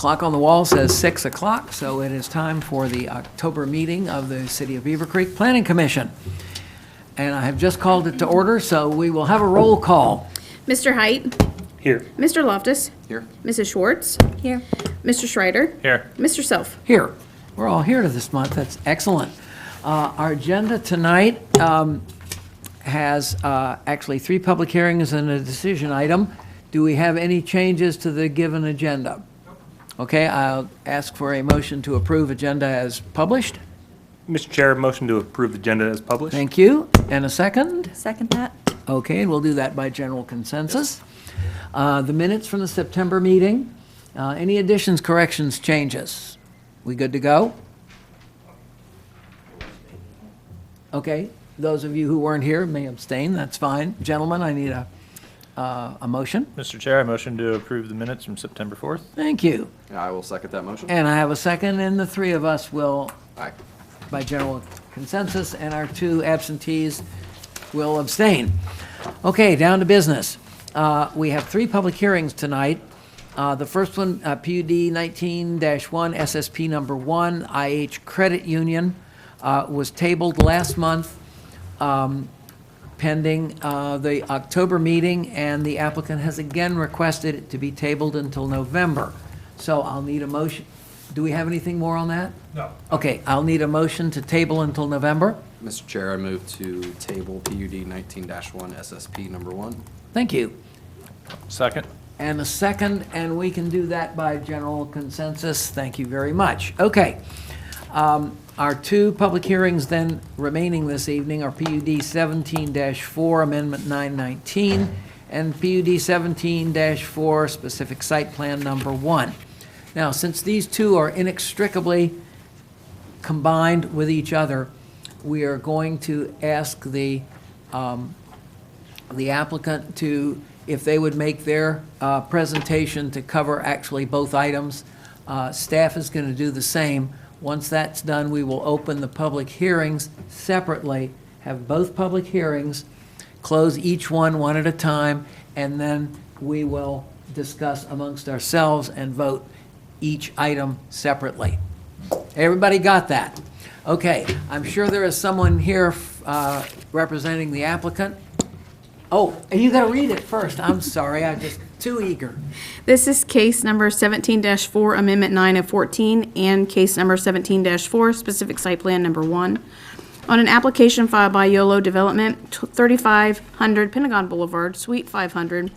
clock on the wall says 6 o'clock, so it is time for the October meeting of the City of Beavercreek Planning Commission. And I have just called it to order, so we will have a roll call. Mr. Height. Here. Mr. Loftus. Here. Mrs. Schwartz. Here. Mr. Schreider. Here. Mr. Self. Here. We're all here this month. That's excellent. Our agenda tonight has actually 3 public hearings and a decision item. Do we have any changes to the given agenda? Okay, I'll ask for a motion to approve agenda as published. Mr. Chair, motion to approve the agenda as published. Thank you. And a second? Second that. Okay, and we'll do that by general consensus. The minutes from the September meeting, any additions, corrections, changes? We good to go? Okay, those of you who weren't here may abstain, that's fine. Gentlemen, I need a motion. Mr. Chair, I motion to approve the minutes from September 4th. Thank you. I will second that motion. And I have a second, and the 3 of us will, Aye. by general consensus, and our 2 absentees will abstain. Okay, down to business. We have 3 public hearings tonight. The first one, PUD 19-1, SSP number 1, IH Credit Union, was tabled last month pending the October meeting, and the applicant has again requested it to be tabled until November. So I'll need a motion. Do we have anything more on that? No. Okay, I'll need a motion to table until November. Mr. Chair, I move to table PUD 19-1 SSP number 1. Thank you. Second. And a second, and we can do that by general consensus. Thank you very much. Okay. Our 2 public hearings then remaining this evening are PUD 17-4 Amendment 919 and PUD 17-4 Specific Site Plan number 1. Now, since these 2 are inextricably combined with each other, we are going to ask the applicant to, if they would make their presentation to cover actually both items. Staff is going to do the same. Once that's done, we will open the public hearings separately, have both public hearings, close each one at a time, and then we will discuss amongst ourselves and vote each item separately. Everybody got that? Okay, I'm sure there is someone here representing the applicant. Oh, and you gotta read it first. I'm sorry, I'm just too eager. This is case number 17-4, Amendment 9 of 14, and case number 17-4, Specific Site Plan number 1. On an application filed by YOLO Development, 3500 Pentagon Boulevard, Suite 500,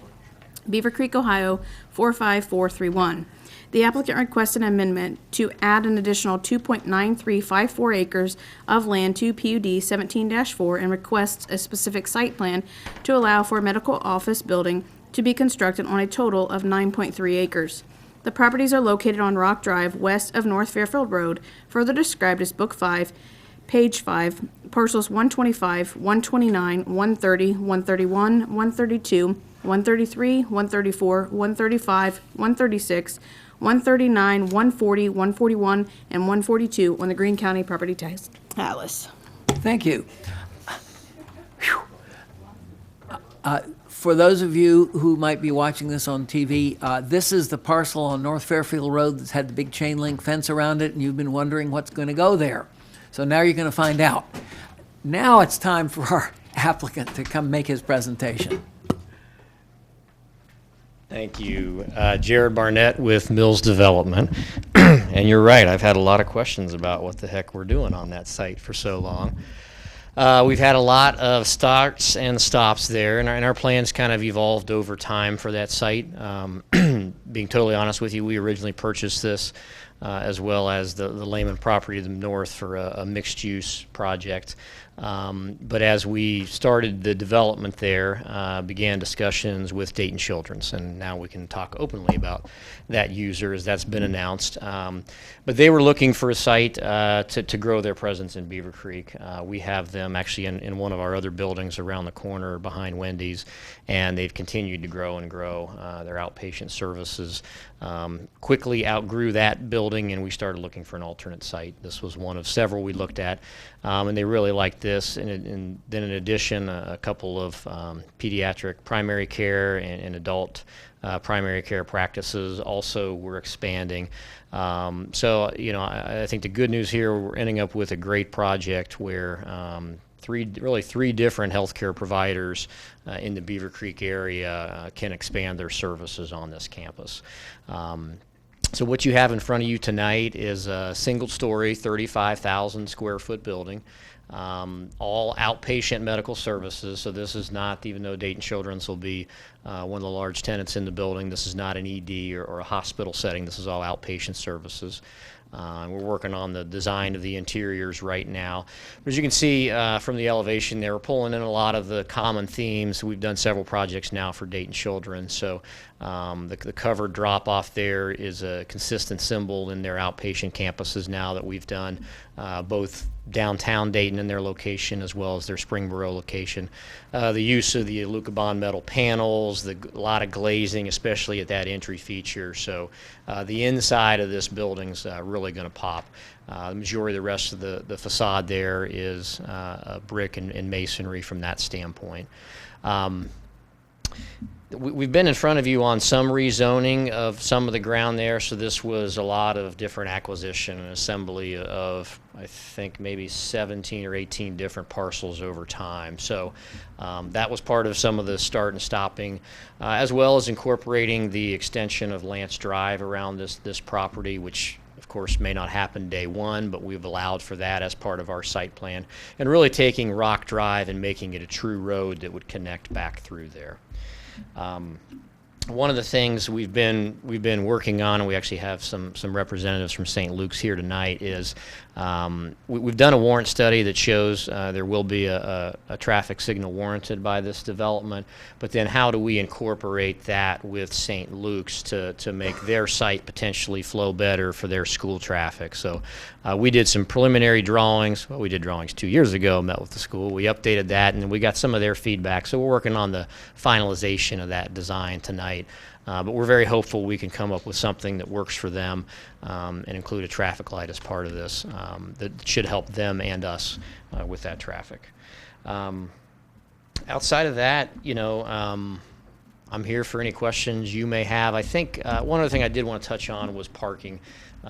Beavercreek, Ohio, 45431. The applicant requested an amendment to add an additional 2.9354 acres of land to PUD 17-4 and requests a specific site plan to allow for a medical office building to be constructed on a total of 9.3 acres. The properties are located on Rock Drive, west of North Fairfield Road, further described as Book 5, Page 5, parcels 125, 129, 130, 131, 132, 133, 134, 135, 136, 139, 140, 141, and 142 on the Greene County Property Tax Atlas. Thank you. For those of you who might be watching this on TV, this is the parcel on North Fairfield Road that's had the big chain link fence around it, and you've been wondering what's going to go there. So now you're going to find out. Now it's time for our applicant to come make his presentation. Thank you. Jared Barnett with Mills Development. And you're right, I've had a lot of questions about what the heck we're doing on that site for so long. We've had a lot of starts and stops there, and our plans kind of evolved over time for that site. Being totally honest with you, we originally purchased this as well as the Lehman property to the north for a mixed-use project. But as we started the development there, began discussions with Dayton Children's, and now we can talk openly about that user as that's been announced. But they were looking for a site to grow their presence in Beavercreek. We have them actually in one of our other buildings around the corner behind Wendy's, and they've continued to grow and grow their outpatient service services. Quickly outgrew that building, and we started looking for an alternate site. This was one of several we looked at, and they really liked this. And then in addition, a couple of pediatric primary care and adult primary care practices also were expanding. So, you know, I think the good news here, we're ending up with a great project where three different healthcare providers in the Beavercreek area can expand their services on this campus. So what you have in front of you tonight is a single-story, 35,000 square foot building, all outpatient medical services. So this is not, even though Dayton Children's will be one of the large tenants in the building, this is not an ED or a hospital setting. This is all outpatient services. We're working on the design of the interiors right now. But as you can see from the elevation there, we're pulling in a lot of the common themes. We've done several projects now for Dayton Children. So the covered drop-off there is a consistent symbol in their outpatient campuses now that we've done, both downtown Dayton and their location as well as their Springboro location. The use of the Alucobond metal panels, a lot of glazing, especially at that entry feature. So the inside of this building's really going to pop. The majority of the rest of the facade there is brick and masonry from that standpoint. We've been in front of you on some rezoning of some of the ground there, so this was a lot of different acquisition and assembly of, I think, maybe 17 or 18 different parcels over time. So that was part of some of the start and stopping, as well as incorporating the extension of Lance Drive around this property, which of course may not happen day one, but we've allowed for that as part of our site plan, and really taking Rock Drive and making it a true road that would connect back through there. One of the things we've been working on, and we actually have some representatives from St. Luke's here tonight, is we've done a warrant study that shows there will be a traffic signal warranted by this development, but then how do we incorporate that with St. Luke's to make their site potentially flow better for their school traffic? So we did some preliminary drawings. Well, we did drawings 2 years ago, met with the school. We updated that, and then we got some of their feedback. So we're working on the finalization of that design tonight. But we're very hopeful we can come up with something that works for them and include a traffic light as part of this that should help them and us with that traffic. Outside of that, you know, I'm here for any questions you may have. I think one other thing I did want to touch on was parking.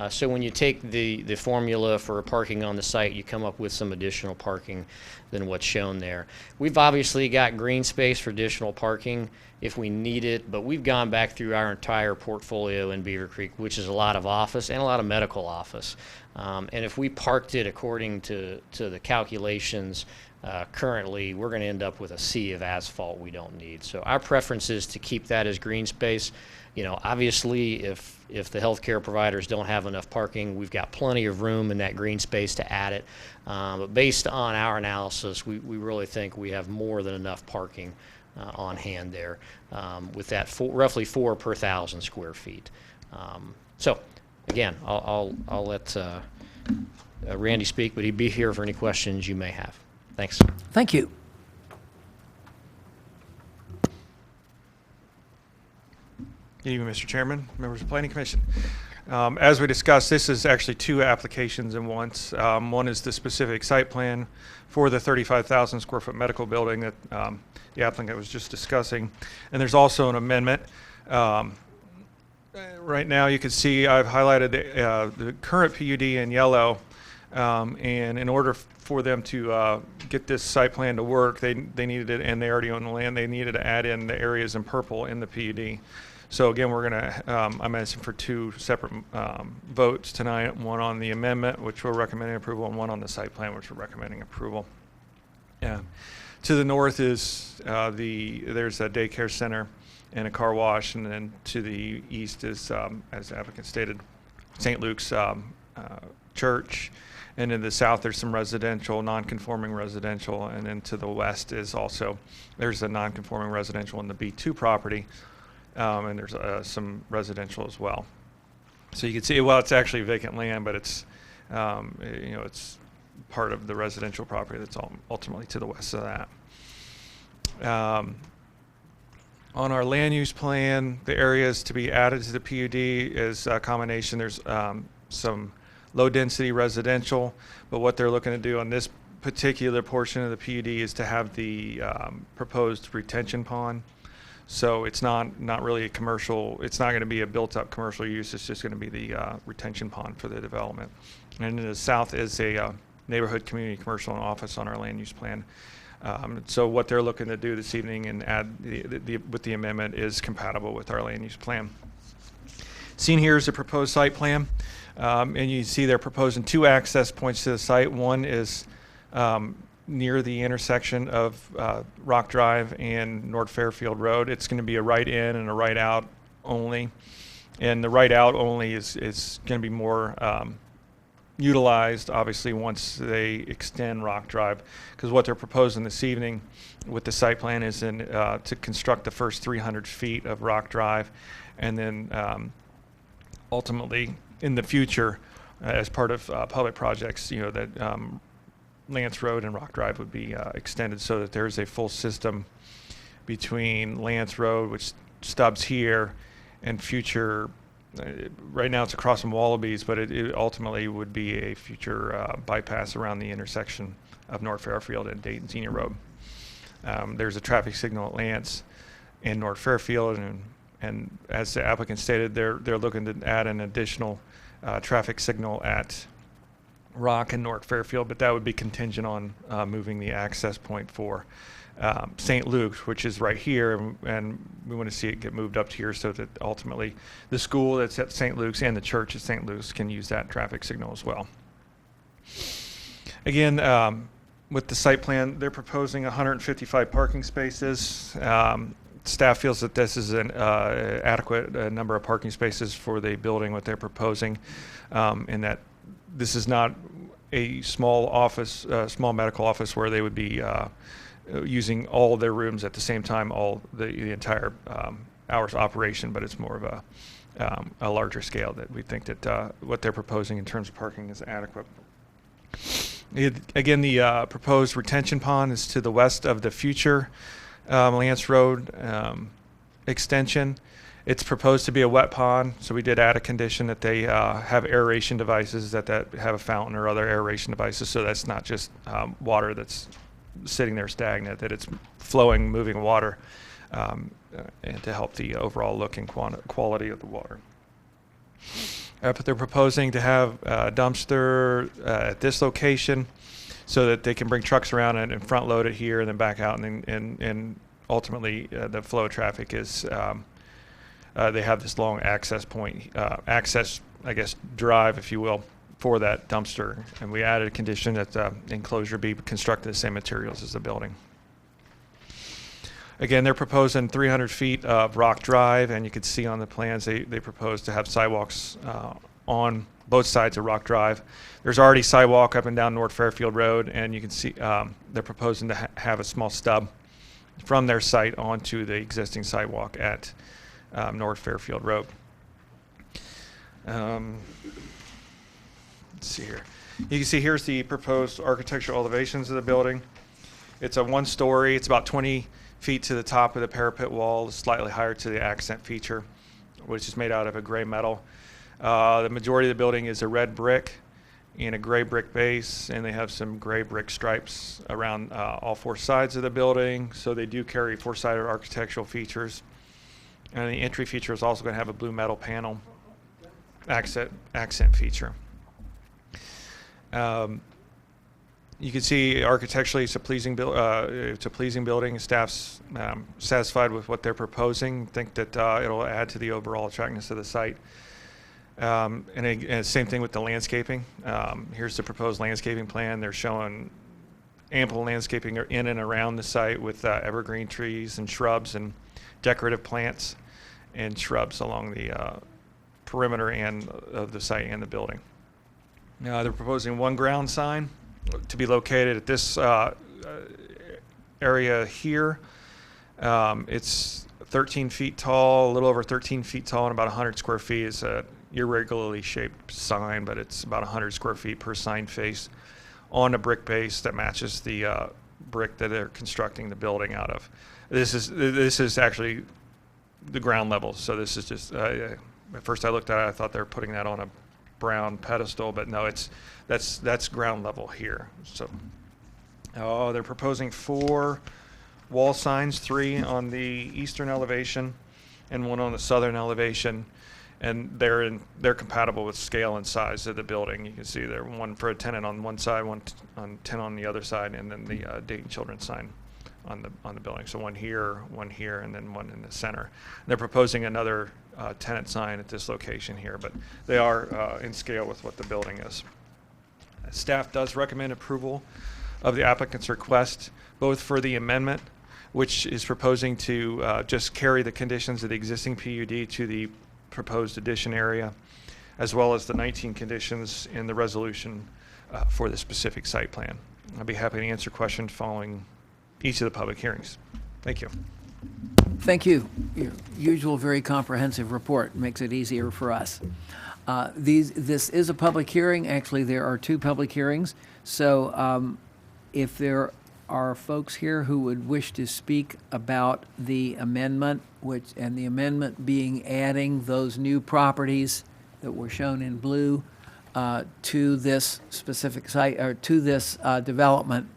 So when you take the formula for parking on the site, you come up with some additional parking than what's shown there. We've obviously got green space for additional parking if we need it, but we've gone back through our entire portfolio in Beavercreek, which is a lot of office and a lot of medical office. And if we parked it according to the calculations currently, we're going to end up with a sea of asphalt we don't need. So our preference is to keep that as green space. You know, obviously, if the healthcare providers don't have enough parking, we've got plenty of room in that green space to add it. But based on our analysis, we really think we have more than enough parking on hand there with that roughly 4 per 1,000 square feet. So, again, I'll let Randy speak, but he'd be here for any questions you may have. Thanks. Thank you. Good evening, Mr. Chairman, members of the Planning Commission. As we discussed, this is actually 2 applications in once. One is the specific site plan for the 35,000 square foot medical building that the applicant was just discussing. And there's also an amendment. Right now you can see I've highlighted the current PUD in yellow. And in order for them to get this site plan to work, they needed it, and they already own the land, they needed to add in the areas in purple in the PUD. So again, we're going to, I'm asking for 2 separate votes tonight, one on the amendment, which we're recommending approval, and one on the site plan, which we're recommending approval. Yeah. To the north is there's a daycare center and a car wash, and then to the east is, as the applicant stated, St. Luke's church. And in the south, there's some residential, non-conforming residential, and then to the west is also, there's a non-conforming residential in the B2 property, and there's some residential as well. So you can see, well, it's actually vacant land, but it's, you know, it's part of the residential property that's ultimately to the west of that. On our land use plan, the areas to be added to the PUD is a combination. There's some low-density residential, but what they're looking to do on this particular portion of the PUD is to have the proposed retention pond. So it's not really a commercial, it's not going to be a built-up commercial use, it's just going to be the retention pond for the development. And in the south is a neighborhood, community, commercial, and office on our land use plan. So what they're looking to do this evening and add with the amendment is compatible with our land use plan. Seen here is the proposed site plan, and you see they're proposing 2 access points to the site. One is near the intersection of Rock Drive and North Fairfield Road. It's going to be a right in and a right out only, and the right out only is going to be more utilized, obviously, once they extend Rock Drive, because what they're proposing this evening with the site plan is to construct the first 300 feet of Rock Drive, and then ultimately in the future, as part of public projects, that Lance Road and Rock Drive would be extended so that there's a full system between Lance Road, which stubs here, and future. Right now it's across from Wallabies, but it ultimately would be a future bypass around the intersection of North Fairfield and Dayton Senior Road. There's a traffic signal at Lance and North Fairfield, and as the applicant stated, they're looking to add an additional traffic signal at Rock and North Fairfield, but that would be contingent on moving the access point for St. Luke's, which is right here, and we want to see it get moved up to here so that ultimately the school that's at St. Luke's and the church at St. Luke's can use that traffic signal as well. Again, with the site plan, they're proposing 155 parking spaces. Staff feels that this is an adequate number of parking spaces for the building, what they're proposing, and that this is not a small office, small medical office where they would be using all their rooms at the same time, all the entire hours of operation, but it's more of a larger scale that we think that what they're proposing in terms of parking is adequate. Again, the proposed retention pond is to the west of the future Lance Road extension. It's proposed to be a wet pond, so we did add a condition that they have aeration devices that have a fountain or other aeration devices, so that's not just water that's sitting there stagnant, that it's flowing, moving water, and to help the overall look and quality of the water. But they're proposing to have a dumpster at this location so that they can bring trucks around and front load it here and then back out, and ultimately the flow of traffic is they have this long access point, I guess, drive, if you will, for that dumpster. And we added a condition that the enclosure be constructed the same materials as the building. Again, they're proposing 300 feet of Rock Drive, and you can see on the plans they propose to have sidewalks on both sides of Rock Drive. There's already sidewalk up and down North Fairfield Road, and you can see they're proposing to have a small stub from their site onto the existing sidewalk at North Fairfield Road. Let's see here. You can see here's the proposed architectural elevations of the building. It's a 1-story. It's about 20 feet to the top of the parapet wall, slightly higher to the accent feature, which is made out of a gray metal. The majority of the building is a red brick and a gray brick base, and they have some gray brick stripes around all 4 sides of the building, so they do carry 4-sided architectural features. And the entry feature is also going to have a blue metal panel accent feature. You can see architecturally it's a pleasing building. Staff's satisfied with what they're proposing. Think that it'll add to the overall attractiveness of the site. And same thing with the landscaping. Here's the proposed landscaping plan. They're showing ample landscaping in and around the site with evergreen trees and shrubs and decorative plants and shrubs along the perimeter and of the site and the building. They're proposing 1 ground sign to be located at this area here. It's 13 feet tall, a little over 13 feet tall, and about 100 square feet. It's a irregularly shaped sign, but it's about 100 square feet per sign face on a brick base that matches the brick that they're constructing the building out of. This is actually the ground level. So this is just, at first I looked at it, I thought they were putting that on a brown pedestal, but no, that's ground level here. So, they're proposing 4 wall signs, 3 on the eastern elevation and 1 on the southern elevation. And they're compatible with scale and size of the building. You can see there, 1 for a tenant on one side, 1 on 10 on the other side, and then the Dayton Children's sign on the building. So 1 here, and then 1 in the center. They're proposing another tenant sign at this location here, but they are in scale with what the building is. Staff does recommend approval of the applicant's request, both for the amendment, which is proposing to just carry the conditions of the existing PUD to the proposed addition area, as well as the 19 conditions in the resolution for the specific site plan. I'll be happy to answer questions following each of the public hearings. Thank you. Thank you. Your usual very comprehensive report makes it easier for us. This is a public hearing. Actually, there are 2 public hearings. So if there are folks here who would wish to speak about the amendment, and the amendment being adding those new properties that were shown in blue to this specific site, or to this development,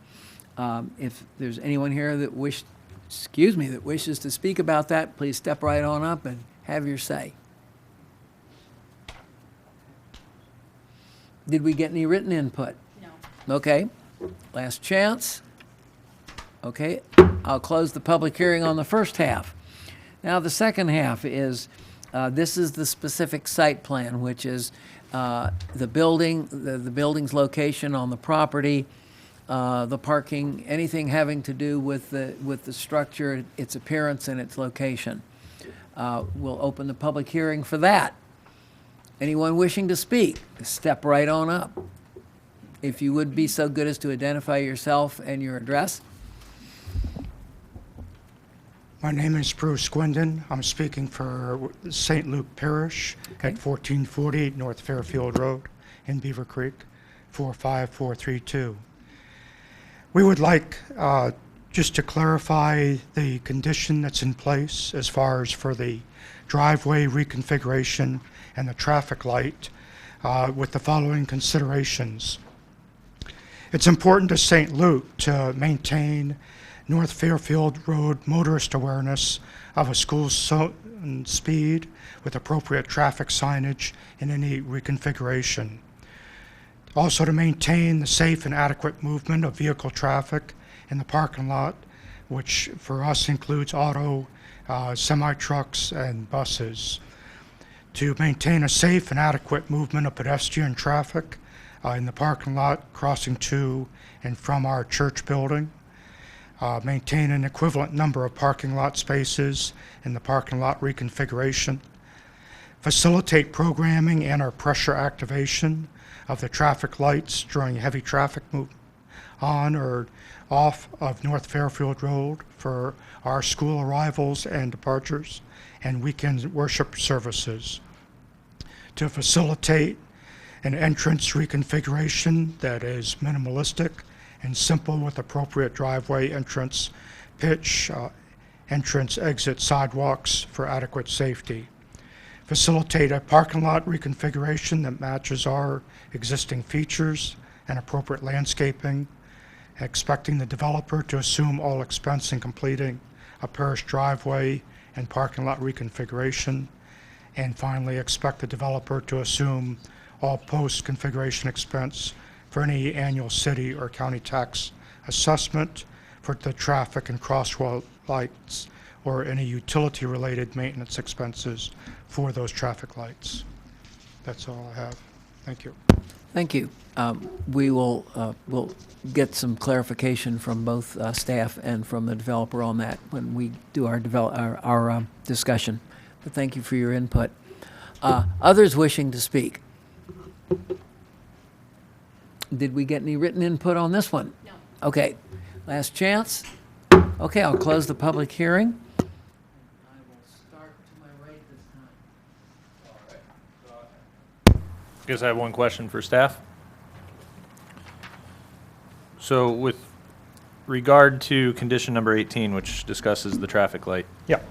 if there's anyone here that wishes to speak about that, please step right on up and have your say. Did we get any written input? No. Okay. Last chance. Okay. I'll close the public hearing on the first half. Now, the second half is, this is the specific site plan, which is the building, the building's location on the property, the parking, anything having to do with the structure, its appearance, and its location. We'll open the public hearing for that. Anyone wishing to speak, step right on up. If you would be so good as to identify yourself and your address. My name is Bruce Gwendon. I'm speaking for St. Luke Parish at 1440 North Fairfield Road in Beavercreek, 45432. We would like just to clarify the condition that's in place as far as for the driveway reconfiguration and the traffic light with the following considerations. It's important to St. Luke to maintain North Fairfield Road motorist awareness of a school zone speed with appropriate traffic signage in any reconfiguration. Also to maintain the safe and adequate movement of vehicle traffic in the parking lot, which for us includes auto, semi-trucks, and buses. To maintain a safe and adequate movement of pedestrian traffic in the parking lot crossing to and from our church building. Maintain an equivalent number of parking lot spaces in the parking lot reconfiguration. Facilitate programming and or pressure activation of the traffic lights during heavy traffic movement on or off of North Fairfield Road for our school arrivals and departures and weekend worship services. To facilitate an entrance reconfiguration that is minimalistic and simple with appropriate driveway entrance, pitch, entrance exit sidewalks for adequate safety. Facilitate a parking lot reconfiguration that matches our existing features and appropriate landscaping, expecting the developer to assume all expense in completing a parish driveway and parking lot reconfiguration. And finally, expect the developer to assume all post-configuration expense for any annual city or county tax assessment for the traffic and crosswalk lights or any utility-related maintenance expenses for those traffic lights. That's all I have. Thank you. Thank you. We will we'll get some clarification from both staff and from the developer on that when we do our discussion. But thank you for your input. Others wishing to speak? Did we get any written input on this one? No. Okay. Last chance. Okay, I'll close the public hearing. I will start to my right this time. I guess I have one question for staff. So with regard to condition number 18, which discusses the traffic light, Yeah.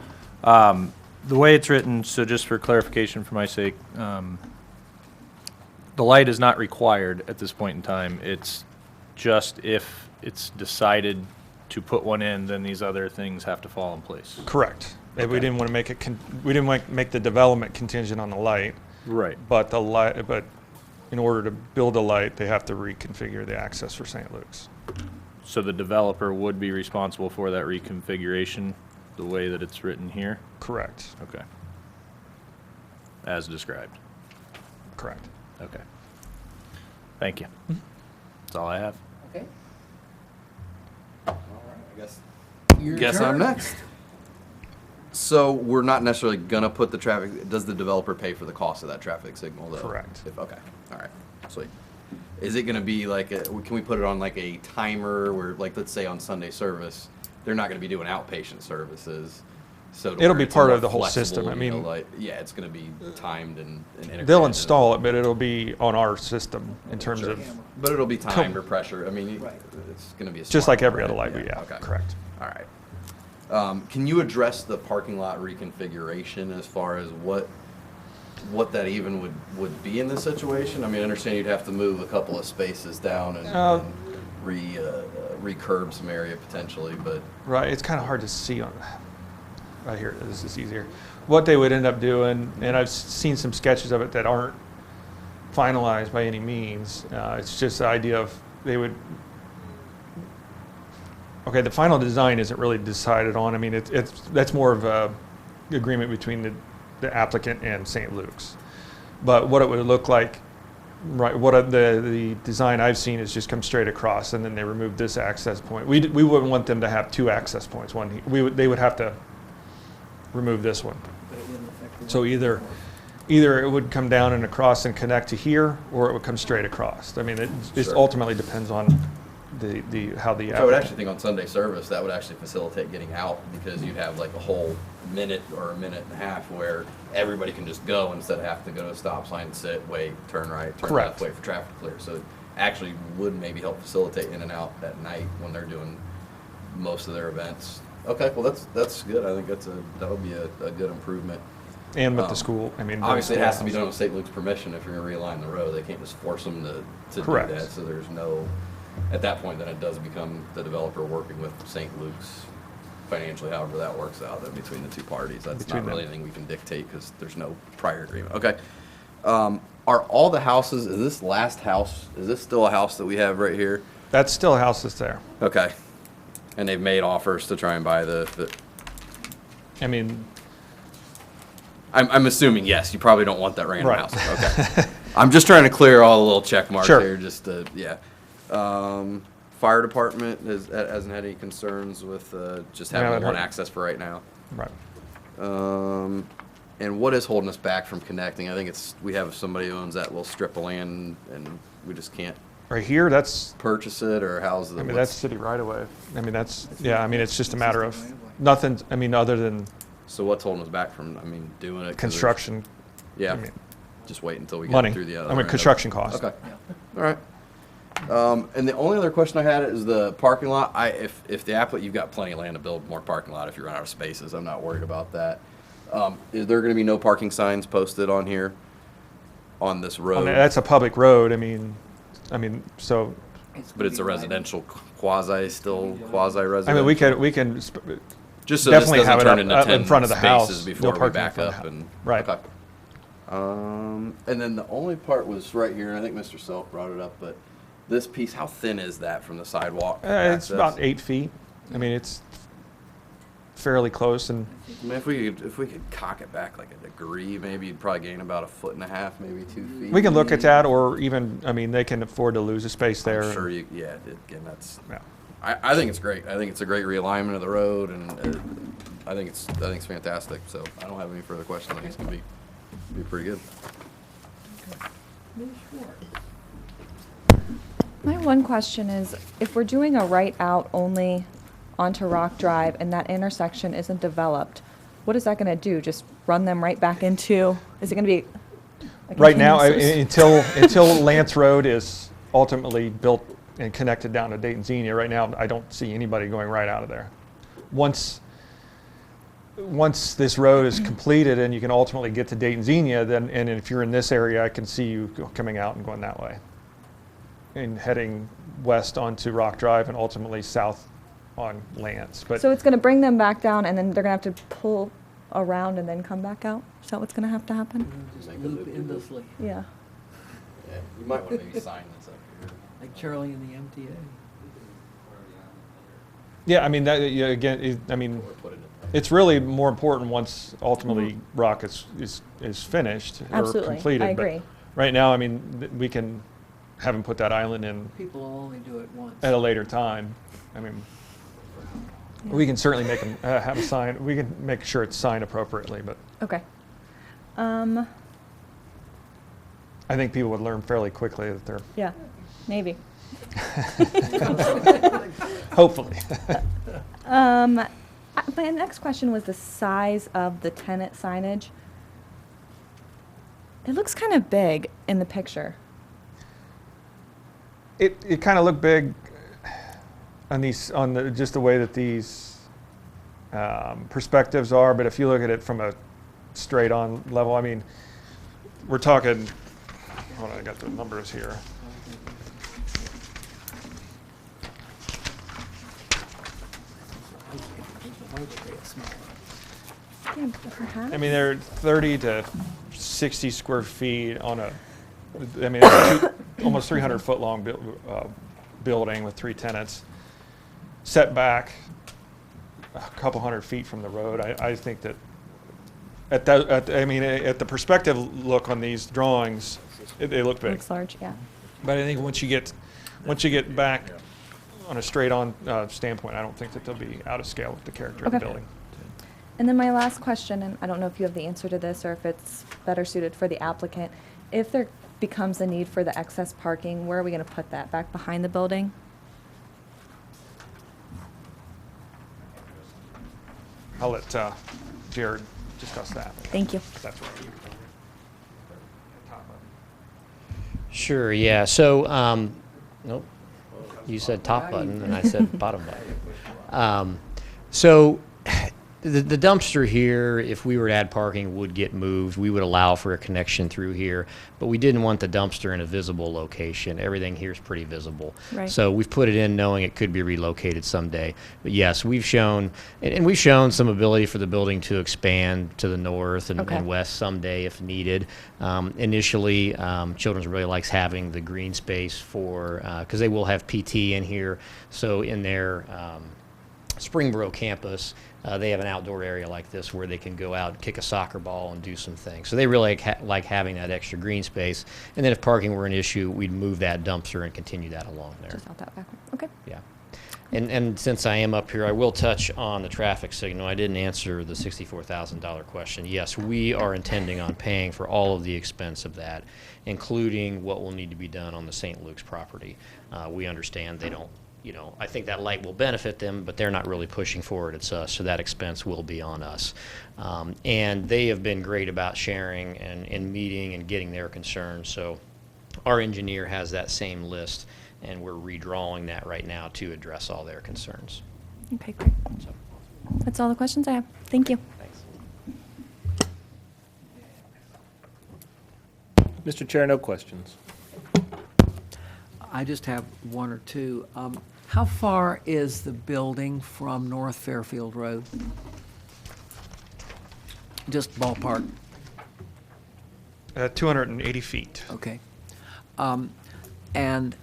The way it's written, so just for clarification for my sake, the light is not required at this point in time. It's just if it's decided to put one in, then these other things have to fall in place. Correct. We didn't want to make it, we didn't want to make the development contingent on the light, Right. but but in order to build a light, they have to reconfigure the access for St. Luke's. So the developer would be responsible for that reconfiguration, the way that it's written here? Correct. Okay. As described. Correct. Okay. Thank you. That's all I have. Okay. I guess. Your Guess turn. I'm next. So we're not necessarily gonna put the traffic, does the developer pay for the cost of that traffic signal though? Correct. Okay, all right, sweet. Is it gonna be like, can we put it on like a timer where, like, let's say on Sunday service, they're not gonna be doing outpatient services? So to It'll where be it's part more of the whole flexible, system. I you know, mean- like, yeah, it's gonna be timed and integrated. They'll install it, but it'll be on our system in terms Sure. of, But it'll be timed or pressure, I mean, Right. it's gonna be a just smart like every one, other light, right? yeah, Okay. correct. All right. Can you address the parking lot reconfiguration as far as what that even would be in this situation? I mean, I understand you'd have to move a couple of spaces down and recurb some area potentially, but Right, it's kind of hard to see on, right here, this is easier. What they would end up doing, and I've seen some sketches of it that aren't finalized by any means, it's just the idea of, they would, okay, the final design isn't really decided on. I mean, that's more of a agreement between the applicant and St. Luke's. But what it would look like, right, the design I've seen is just come straight across, and then they remove this access point. We wouldn't want them to have two access points. They would have to remove this one. So either it would come down and across and connect to here, or it would come straight across. I mean, it Sure. ultimately depends on how the. I would actually think on Sunday service, that would actually facilitate getting out because you'd have like a whole minute or a minute and a half where everybody can just go instead of having to go to a stop sign, sit, wait, turn right, turn Correct. left, wait for traffic to clear. So it actually would maybe help facilitate in and out at night when they're doing most of their events. Okay, well, that's good. I think that'll be a good improvement. And with the school, I mean. Obviously, it the has to be schoolhouse. done with St. Luke's permission if you're gonna realign the road. They can't just force them to do Correct. that. So there's no, at that point, then it does become the developer working with St. Luke's financially, however that works out, then between the two parties. That's Between not really them. anything we can dictate because there's no prior agreement. Okay. Are all the houses, is this last house, is this still a house that we have right here? That's still a house that's there. Okay. And they've made offers to try and buy the I mean, I'm assuming yes. You probably don't want that random Right. house. Okay. I'm just trying to clear all the little check marks Sure. here. Just to, yeah. Fire department hasn't had any concerns with just having haven't one heard. access for right now. right. And what is holding us back from connecting? I think we have somebody who owns that little strip of land, and we just can't Right here, that's, purchase it, or how's the? I mean, what's- that's city right away. I mean, I mean, it's just a matter of nothing, I mean, other than So what's holding us back from? I mean, doing it? 'Cause there's- construction. Yeah. I mean, Just wait until we get money. through the other. I mean, round. construction costs. Okay. All right. And the only other question I had is the parking lot. If the applicant, you've got plenty of land to build more parking lot if you run out of spaces. I'm not worried about that. Is there going to be no parking signs posted on here, on this I road? mean, that's a public road. I mean, so, But it's a residential quasi-residential. I mean, we can Just so definitely this have doesn't it turn up- into up 10 in front of the house, spaces no before we parking in back front of up the and. Right. Okay. And then the only part was right here, and I think Mr. Self brought it up, but this piece, how thin is that from the sidewalk? it's access? about 8 feet. I mean, it's fairly close, and I mean, if we could cock it back like a degree, maybe you'd probably gain about 1.5 feet, maybe 2 feet. we can look at that, or even, I mean, they can afford to lose a space there. I'm sure you, yeah, again, that's, Yeah. I think it's great. I think it's a great realignment of the road, and I think it's fantastic. So I don't have any further questions. I think it's gonna be pretty good. My one question is, if we're doing a right out only onto Rock Drive and that intersection isn't developed, what is that gonna do? Just run them right back into, is it gonna be? a Right now, continuous- until Lance Road is ultimately built and connected down to Dayton Xenia, right now, I don't see anybody going right out of there. Once once this road is completed and you can ultimately get to Dayton Xenia, then, and if you're in this area, I can see you coming out and going that way. And heading west onto Rock Drive and ultimately south on Lance. But So it's going to bring them back down, and then they're going to have to pull around and then come back out? Is that what's going to have to happen? Just loop endlessly, Yeah. Yeah, you might want to maybe sign this up here. like Charlie in the MTA. yeah, I mean, that, yeah, again, I mean, Or put it in. it's really more important once ultimately Rock is finished or Absolutely. completed. I But agree. right now, I mean, we can have them put that island in People will only do it once. at a later time. I mean, we can certainly make them have a sign. We can make sure it's signed appropriately, but Okay. I think people would learn fairly quickly that they're Yeah, maybe. hopefully. My next question was the size of the tenant signage. It looks kind of big in the picture. It kind of looked big on just the way that these perspectives are, but if you look at it from a straight on level, I mean, we're talking, hold on, I got the numbers here. Yeah, perhaps. I mean, they're 30 to 60 square feet on a, I mean, it's almost 300-foot long building with 3 tenants. Set back a couple hundred feet from the road. I think that at the perspective look on these drawings, they look It big. looks large, yeah. But I think once you get back on a straight-on standpoint, I don't think that they'll be out of scale with the character of the Okay. building. And then my last question, and I don't know if you have the answer to this or if it's better suited for the applicant. If there becomes a need for the excess parking, where are we going to put that? Back behind the building? I'll let Jared discuss that. Thank you. That's right. Sure, yeah. So, nope. You said top button, and I said bottom button. So, the dumpster here, if we were to add parking, would get moved. We would allow for a connection through here, but we didn't want the dumpster in a visible location. Everything here is pretty visible. Right. So we've put it in knowing it could be relocated someday. But yes, we've shown, and we've shown some ability for the building to expand to the north and, Okay. and west someday if needed. Initially, Children's really likes having the green space for, because they will have PT in here. So in their Springboro campus, they have an outdoor area like this where they can go out, kick a soccer ball, and do some things. So they really like having that extra green space. And then if parking were an issue, we'd move that dumpster and continue that along there. Just out that back one. Okay. Yeah. And since I am up here, I will touch on the traffic signal. I didn't answer the $64,000 question. Yes, we are intending on paying for all of the expense of that, including what will need to be done on the St. Luke's property. We understand they don't, I think that light will benefit them, but they're not really pushing for it. It's us, so that expense will be on us. And they have been great about sharing and meeting and getting their concerns. So our engineer has that same list, and we're redrawing that right now to address all their concerns. Okay, great. So, That's all the questions I have. Thank you. thanks. Mr. Chair, no questions. I just have one or two. How far is the building from North Fairfield Road? Just ballpark, 280 feet. okay. And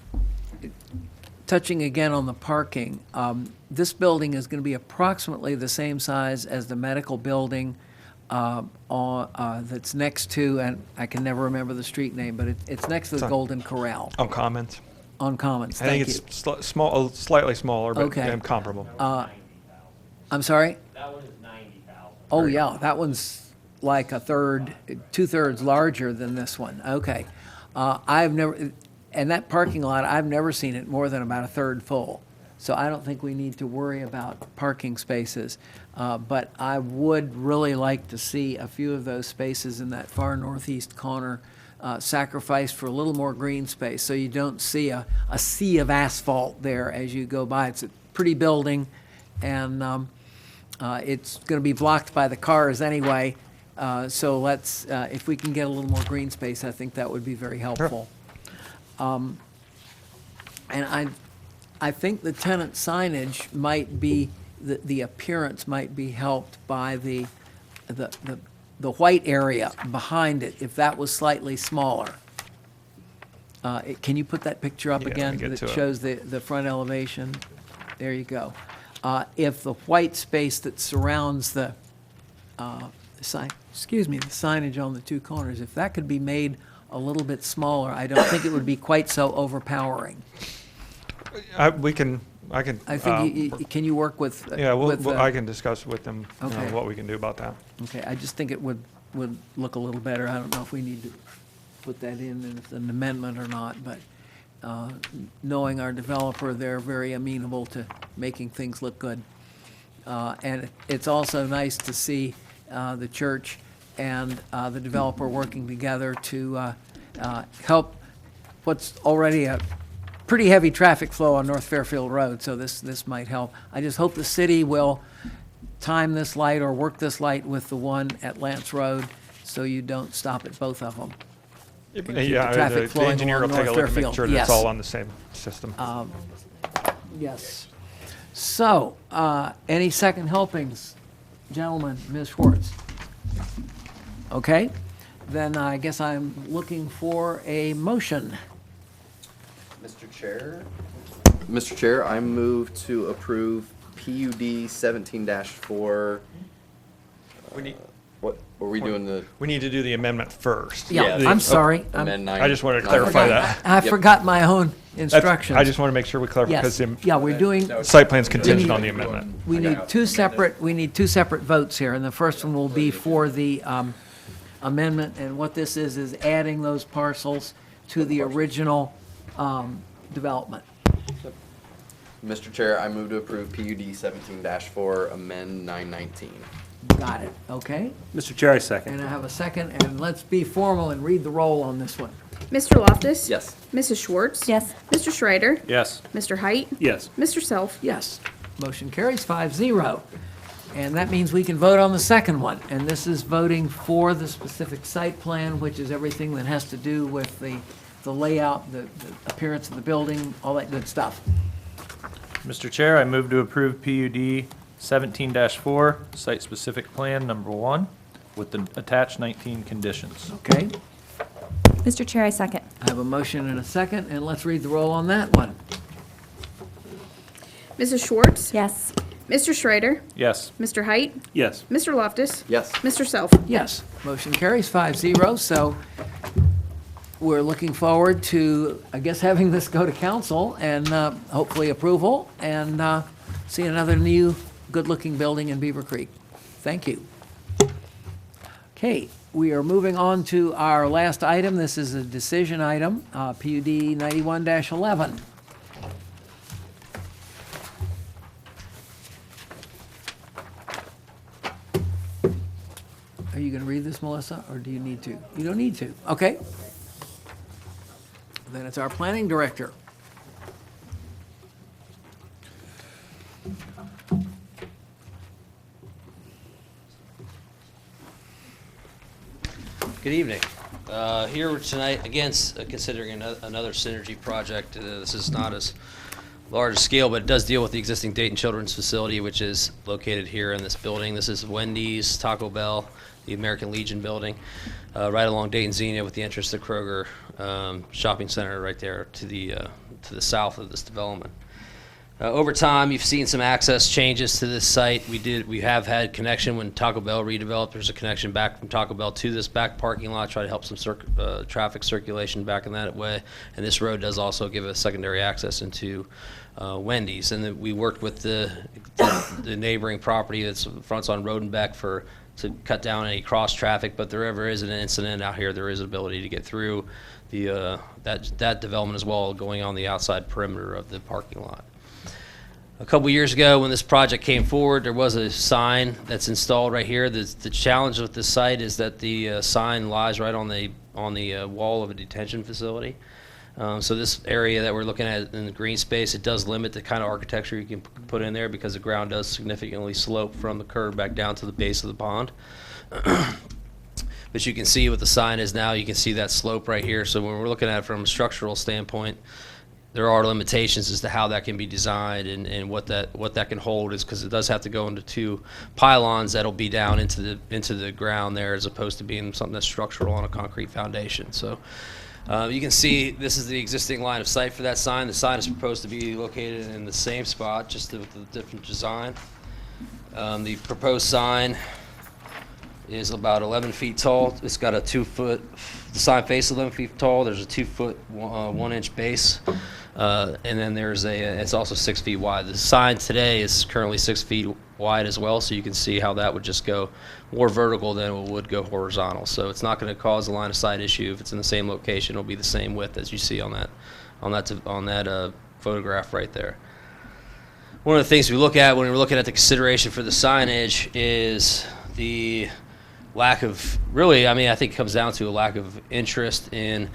touching again on the parking, this building is going to be approximately the same size as the medical building that's next to, and I can never remember the street name, but it's next to the Sorry. Golden Corral On Commons. on Commons. I think Thank you. it's small, slightly smaller, but Okay. comparable. I'm sorry? That one is 90,000. Oh, yeah, that one's like a third, 2/3 larger than this one. Okay. And that parking lot, I've never seen it more than about a third full. So I don't think we need to worry about parking spaces. But I would really like to see a few of those spaces in that far northeast corner sacrificed for a little more green space, so you don't see a sea of asphalt there as you go by. It's a pretty building, and It's going to be blocked by the cars anyway, so let's, if we can get a little more green space, I think that would be very helpful. And I think the tenant signage might be, the appearance might be helped by the white area behind it, if that was slightly smaller. Can you put that picture up Yeah, again? let me get That to it. shows the front elevation? There you go. If the white space that surrounds the sign, excuse me, the signage on the two corners, if that could be made a little bit smaller, I don't think it would be quite so overpowering. I can. I think, can you work with? Yeah, with, I can discuss with them Okay. what we can do about that. Okay, I just think it would look a little better. I don't know if we need to put that in, and if it's an amendment or not, but knowing our developer, they're very amenable to making things look good. And it's also nice to see the church and the developer working together to help what's already a pretty heavy traffic flow on North Fairfield Road, so this might help. I just hope the city will time this light or work this light with the one at Lance Road, so you don't stop at both of them. keep the Yeah, traffic the flowing engineer will along take a North look and make Fairfield. sure that Yes. it's all on the same system. Yes. So, any second helpings? Gentlemen, Ms. Schwartz? Okay, then I guess I'm looking for a motion. Mr. Chair, I move to approve PUD 17-4. We need, What, were we doing the? we need to do the amendment first. Yeah, the- I'm sorry. amend nine- I just wanted to nine- clarify that. I Yep. forgot my own That's- instructions. I just want to make sure we clarify, because Yes, the yeah, we're doing, site plan's contingent on the amendment. we need two separate votes here, and the first one will be for the amendment, and what this is adding those parcels to the original development. Mr. Chair, I move to approve PUD 17-4, amend 919. Got it, okay? Mr. Chair, I second. And I have a second, and let's be formal and read the roll on this one. Mr. Loftus? Yes. Mrs. Schwartz? Yes. Mr. Schreider? Yes. Mr. Height? Yes. Mr. Self? Yes, motion carries 5-0. And that means we can vote on the second one, and this is voting for the specific site plan, which is everything that has to do with the layout, the appearance of the building, all that good stuff. Mr. Chair, I move to approve PUD 17-4, site-specific plan number 1, with the attached 19 conditions. Okay, Mr. Chair, I second. I have a motion and a second, and let's read the roll on that one. Mrs. Schwartz? Yes. Mr. Schreider? Yes. Mr. Height? Yes. Mr. Loftus? Yes. Mr. Self? Yes, motion carries 5-0, so we're looking forward to, I guess, having this go to council and hopefully approval, and see another new, good-looking building in Beavercreek. Thank you. Okay, we are moving on to our last item. This is a decision item, PUD 91-11. Are you going to read this, Melissa, or do you need to? You don't need to. Okay. Then it's our planning director. Good evening. Here tonight, again, considering another synergy project. This is not as large a scale, but it does deal with the existing Dayton Children's Facility, which is located here in this building. This is Wendy's, Taco Bell, the American Legion building, right along Dayton Xenia with the entrance to Kroger Shopping Center right there to the south of this development. Over time, you've seen some access changes to this site. We have had connection when Taco Bell redeveloped. There's a connection back from Taco Bell to this back parking lot, try to help some traffic circulation back in that way. And this road does also give us secondary access into Wendy's. And then we worked with the neighboring property that's fronts on Rodenbeck to cut down any cross traffic. But if there ever is an incident out here, there is an ability to get through that development as well, going on the outside perimeter of the parking lot. A couple years ago, when this project came forward, there was a sign that's installed right here. The challenge with this site is that the sign lies right on the wall of a detention facility. So this area that we're looking at in the green space, it does limit the kind of architecture you can put in there because the ground does significantly slope from the curb back down to the base of the pond. But you can see what the sign is now. You can see that slope right here. So when we're looking at it from a structural standpoint, there are limitations as to how that can be designed and what that can hold is because it does have to go into 2 pylons that'll be down into the ground there as opposed to being something that's structural on a concrete foundation. So you can see this is the existing line of sight for that sign. The sign is proposed to be located in the same spot, just with a different design. The proposed sign is about 11 feet tall. It's got a 2-foot, the sign face 11 feet tall. There's a 2-foot, 1-inch base. And then there's it's also 6 feet wide. The sign today is currently 6 feet wide as well, so you can see how that would just go more vertical than it would go horizontal. So it's not going to cause a line of sight issue. If it's in the same location, it'll be the same width as you see on that photograph right there. One of the things we look at when we're looking at the consideration for the signage is the lack of, really, I mean, I think it comes down to a lack of interest in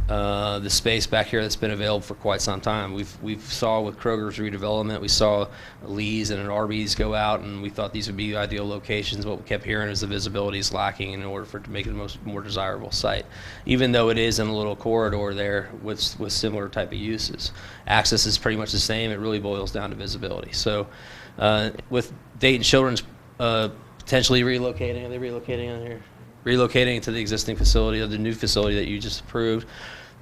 the space back here that's been available for quite some time. We've saw with Kroger's redevelopment, we saw Lee's and an Arby's go out, and we thought these would be ideal locations. What we kept hearing is the visibility is lacking in order for it to make it the more desirable site, even though it is in a little corridor there with similar type of uses. Access is pretty much the same. It really boils down to visibility. So with Dayton Children's potentially relocating, are they relocating on here? Relocating to the existing facility or the new facility that you just approved.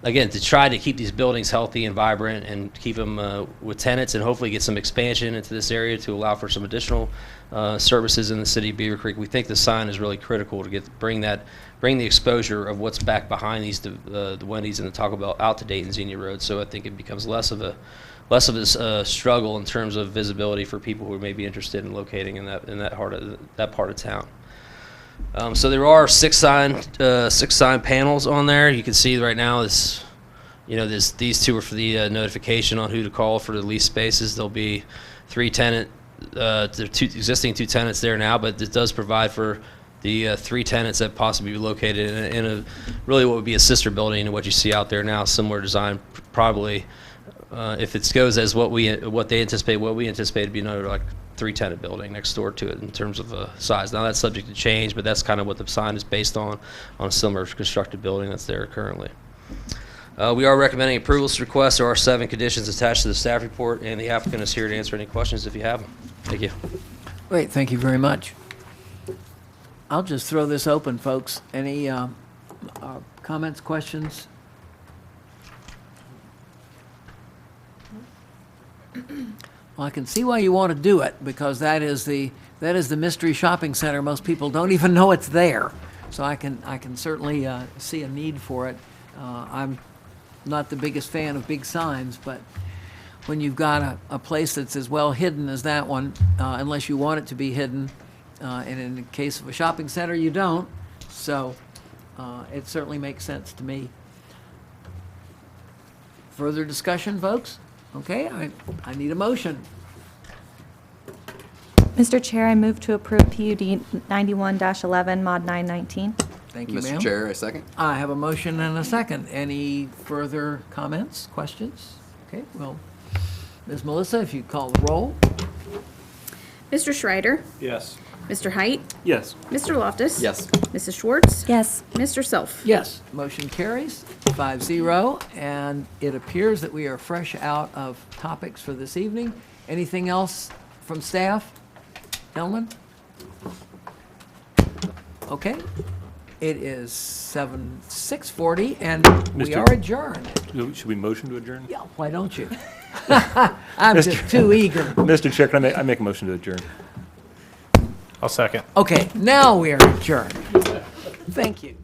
Again, to try to keep these buildings healthy and vibrant and keep them with tenants and hopefully get some expansion into this area to allow for some additional services in the city of Beavercreek. We think the sign is really critical to bring the exposure of what's back behind these the Wendy's and the Taco Bell out to Dayton Xenia Road. So I think it becomes less of a struggle in terms of visibility for people who may be interested in locating in that part of town. So there are six sign panels on there. You can see right now these 2 are for the notification on who to call for the lease spaces. There'll be 3 tenant, existing 2 tenants there now, but it does provide for the 3 tenants that possibly be located in a really what would be a sister building to what you see out there now. Similar design, probably if it goes as what we anticipate to be another like 3-tenant building next door to it in terms of size. Now that's subject to change, but that's kind of what the sign is based on a similar constructed building that's there currently. We are recommending approval to this request. There are 7 conditions attached to the staff report, and the applicant is here to answer any questions if you have them. Thank you. Great, thank you very much. I'll just throw this open, folks. Any comments, questions? Well, I can see why you want to do it, because that is the mystery shopping center. Most people don't even know it's there. So I can certainly see a need for it. I'm not the biggest fan of big signs, but when you've got a place that's as well hidden as that one, unless you want it to be hidden, and in the case of a shopping center, you don't. So it certainly makes sense to me. Further discussion, folks? Okay, I need a motion. Mr. Chair, I move to approve PUD 91-11 Mod 919. Thank you, ma'am. Mr. Chair, I second. I have a motion and a second. Any further comments, questions? Okay, well, Ms. Melissa, if you call the roll. Mr. Schreider? Yes. Mr. Height? Yes. Mr. Loftus? Yes. Mrs. Schwartz? Yes. Mr. Self? Yes, motion carries 5-0, and it appears that we are fresh out of topics for this evening. Anything else from staff? Gentlemen? Okay, it is 6:40, and we Mr. are adjourned. Should we motion to adjourn? Yeah, why don't you? I'm just too eager. Mr. Chair, can I make a motion to adjourn? I'll second. Okay, now we are adjourned. Thank you.